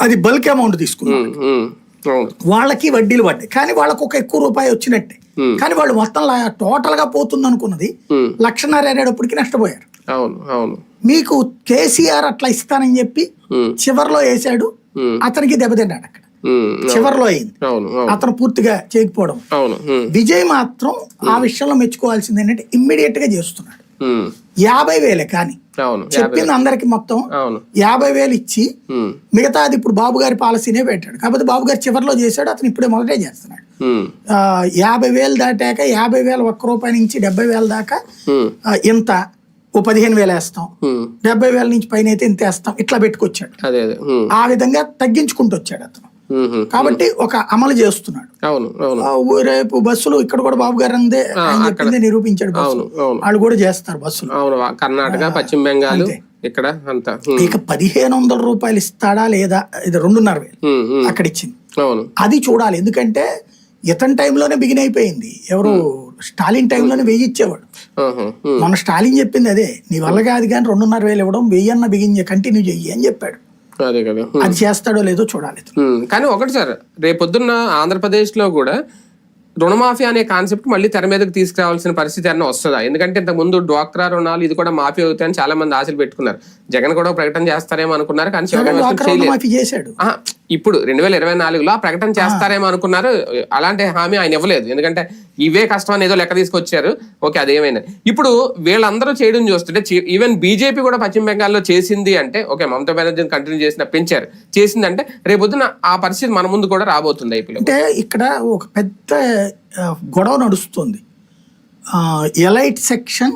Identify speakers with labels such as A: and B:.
A: అది bulk amount తీసుకున్నారు, వాళ్ళకి వడ్డీలు పడ్డాయి. కానీ వాళ్ళకు ఒక ఎక్కువ రూపాయి వచ్చినట్టే. కానీ వాళ్ళు మొత్తం టోటల్ గా పోతుంది అనుకున్నది 1,50,000 అనేటప్పటికి నష్టపోయారు. మీకు కేసీఆర్ అట్లా ఇస్తానని చెప్పి చివర్లో వేసాడు, అతనికి దెబ్బతిన్నాడు. అక్కడ చివర్లో అయింది, అతను పూర్తిగా చేయకపోవడం. విజయ్ మాత్రం ఆ విషయంలో మెచ్చుకోవాల్సింది ఏంటంటే ఇమ్మీడియట్ గా చేస్తున్నాడు. 50,000 కానీ చెప్పింది అందరికి మొత్తం 50,000 ఇచ్చి మిగతాది ఇప్పుడు బాబు గారి పాలసీనే పెట్టాడు. కాకపోతే బాబు గారు చివరిలో చేశాడు, అతను ఇప్పుడే మొదటే చేస్తున్నాడు. 50,000 దాటాక 50,000 ₹1 నుంచి 70,000 దాకా ఇంత ఓ 15,000 వేస్తాం, 70,000 నుంచి పైన అయితే ఇంత వేస్తాం, ఇట్లా పెట్టుకొచ్చాడు. ఆ విధంగా తగ్గించుకుంటూ వచ్చాడు అతను. కాబట్టి ఒక అమలు చేస్తున్నాడు. రేపు బస్సులు ఇక్కడ కూడా బాబు గారు అందే చెప్పిందే నిరూపించాడు. బస్సులు వాళ్ళు కూడా చేస్తారు బస్సులు,
B: కర్ణాటక, పశ్చిమ బెంగాల్ ఇక్కడ అంతా.
A: ఇక 1,500 రూపాయలు ఇస్తాడా లేదా, ఇది 2,500 అక్కడ ఇచ్చింది. అది చూడాలి, ఎందుకంటే ఇతని టైంలోనే బిగిన్ అయిపోయింది. ఎవరు స్టాలిన్ టైంలోనే 1000 ఇచ్చేవాడు. మన స్టాలిన్ చెప్పింది అదే, నీ వల్ల కాదు కానీ 2,500 ఇవ్వడం, 1000 బిగిన్ కంటిన్యూ చెయ్యి అని చెప్పాడు.
B: అదే కదా,
A: అది చేస్తాడో లేదో చూడాలి.
B: కానీ ఒకటి సార్, రేపొద్దున్న ఆంధ్రప్రదేశ్ లో కూడా రుణమాఫీ అనే కాన్సెప్ట్ మళ్ళీ తెర మీదకి తీసుకురావాల్సిన పరిస్థితి అన్న వస్తుందా? ఎందుకంటే ఇంతకు ముందు డ్వాక్రా రుణాలు ఇది కూడా మాఫీ అవుతాయని చాలా మంది ఆశలు పెట్టుకున్నారు. జగన్ కూడా ప్రకటన చేస్తారేమో అనుకున్నారు, కానీ
A: చేశాడు.
B: ఇప్పుడు 2024లో ఆ ప్రకటన చేస్తారేమో అనుకున్నారు. అలాంటి హామీ ఆయన ఇవ్వలేదు, ఎందుకంటే ఇవే కష్టం అని ఏదో లెక్క తీసుకొచ్చారు. ఓకే, అదేమైనా ఇప్పుడు వీళ్ళందరూ చేయడం చూస్తుంటే, ఈవెన్ బీజేపీ కూడా పశ్చిమ బెంగాల్లో చేసింది అంటే, ఓకే మమతా బెనర్జీని కంటిన్యూ పెంచారు చేసిందంటే, రేపొద్దున ఆ పరిస్థితి మన ముందు కూడా రాబోతుంది. అయిపోయింది
A: అంటే ఇక్కడ ఒక పెద్ద గొడవ నడుస్తుంది. Elite section